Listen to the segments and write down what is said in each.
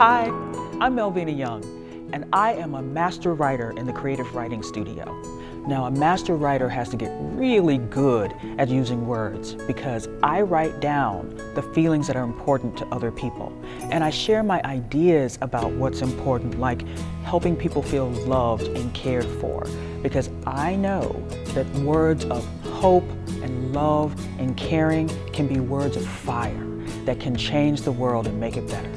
Hi, I'm Melvina Young, and I am a master writer in the creative writing studio. Now, a master writer has to get really good at using words because I write down the feelings that are important to other people. And I share my ideas about what's important, like helping people feel loved and cared for, because I know that words of hope and love and caring can be words of fire that can change the world and make it better.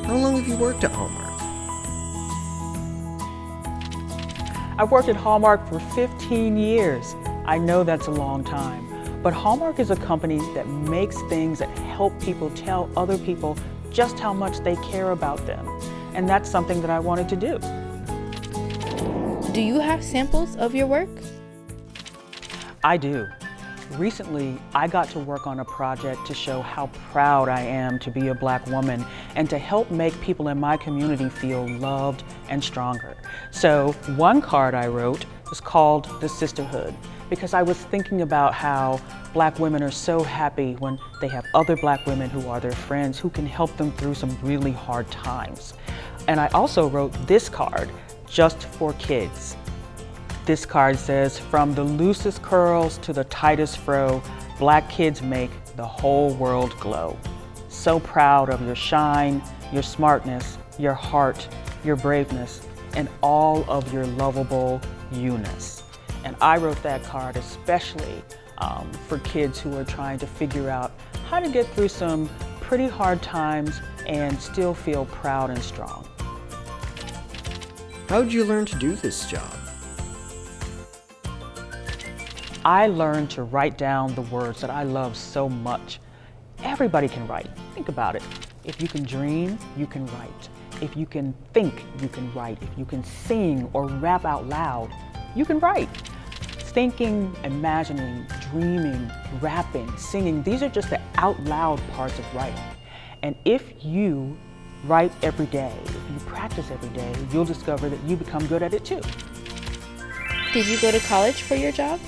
How long have you worked at Hallmark? I've worked at Hallmark for 15 years. I know that's a long time, but Hallmark is a company that makes things that help people tell other people just how much they care about them. And that's something that I wanted to do. Do you have samples of your work? I do. Recently, I got to work on a project to show how proud I am to be a Black woman and to help make people in my community feel loved and stronger. So one card I wrote was called the Sisterhood, because I was thinking about how Black women are so happy when they have other Black women who are their friends who can help them through some really hard times. And I also wrote this card, just for kids. This card says, from the loosest curls to the tightest fro, Black kids make the whole world glow. So proud of your shine, your smartness, your heart, your braveness, and all of your lovable you-ness. And I wrote that card especially for kids who are trying to figure out how to get through some pretty hard times and still feel proud and strong. How did you learn to do this job? I learned to write down the words that I love so much. Everybody can write. Think about it. If you can dream, you can write. If you can think, you can write. If you can sing or rap out loud, you can write. Thinking, imagining, dreaming, rapping, singing, these are just the out loud parts of writing. And if you write every day, if you practice every day, you'll discover that you become good at it too. Did you go to college for your job?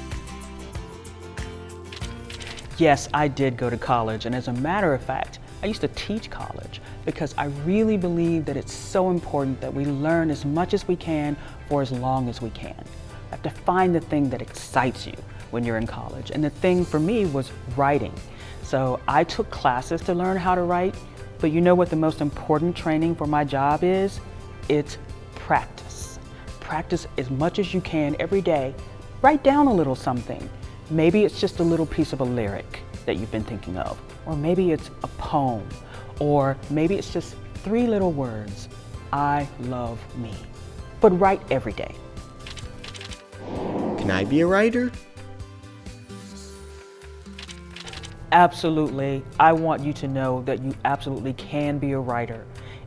Yes, I did go to college, and as a matter of fact, I used to teach college because I really believe that it's so important that we learn as much as we can for as long as we can. You have to find the thing that excites you when you're in college, and the thing for me was writing. So I took classes to learn how to write, but you know what the most important training for my job is? It's practice. Practice as much as you can every day. Write down a little something. Maybe it's just a little piece of a lyric that you've been thinking of, or maybe it's a poem, or maybe it's just 3 little words. I love me. But write every day. Can I be a writer? Absolutely. I want you to know that you absolutely can be a writer,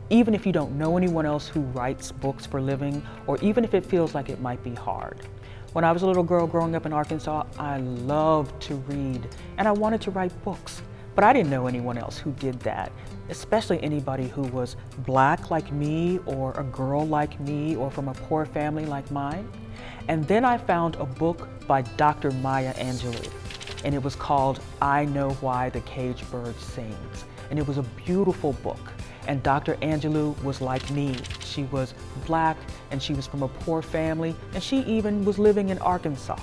even if you don't know anyone else who writes books for a living, or even if it feels like it might be hard. When I was a little girl growing up in Arkansas, I loved to read and I wanted to write books, but I didn't know anyone else who did that, especially anybody who was Black like me or a girl like me or from a poor family like mine. And then I found a book by Dr. Maya Angelou, and it was called I Know Why the Caged Bird Sings. And it was a beautiful book. And Dr. Angelou was like me. She was Black and she was from a poor family, and she even was living in Arkansas.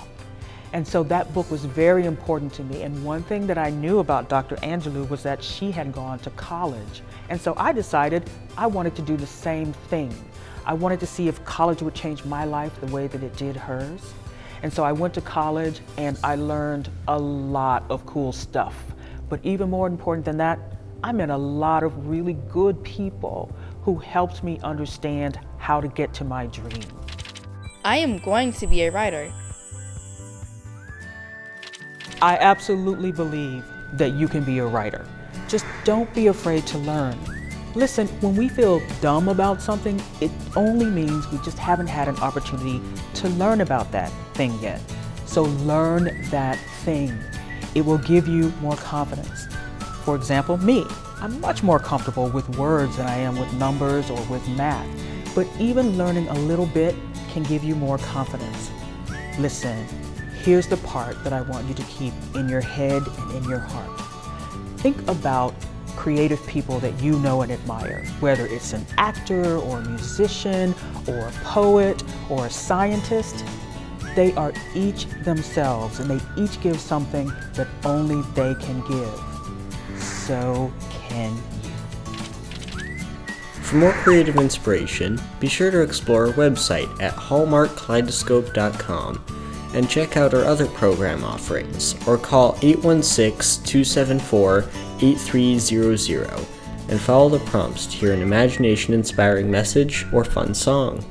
And so that book was very important to me. And one thing that I knew about Dr. Angelou was that she had gone to college. And so I decided I wanted to do the same thing. I wanted to see if college would change my life the way that it did hers. And so I went to college and I learned a lot of cool stuff. But even more important than that, I met a lot of really good people who helped me understand how to get to my dream. I am going to be a writer. I absolutely believe that you can be a writer. Just don't be afraid to learn. Listen, when we feel dumb about something, it only means we just haven't had an opportunity to learn about that thing yet. So learn that thing. It will give you more confidence. For example, me, I'm much more comfortable with words than I am with numbers or with math. But even learning a little bit can give you more confidence. Listen, here's the part that I want you to keep in your head and in your heart. Think about creative people that you know and admire, whether it's an actor or a musician or a poet or a scientist. They are each themselves, and they each give something that only they can give. So can you. For more creative inspiration, be sure to explore our website at hallmarkkaleidoscope.com and check out our other program offerings, or call 816-274-8300 and follow the prompts to hear an imagination-inspiring message or fun song.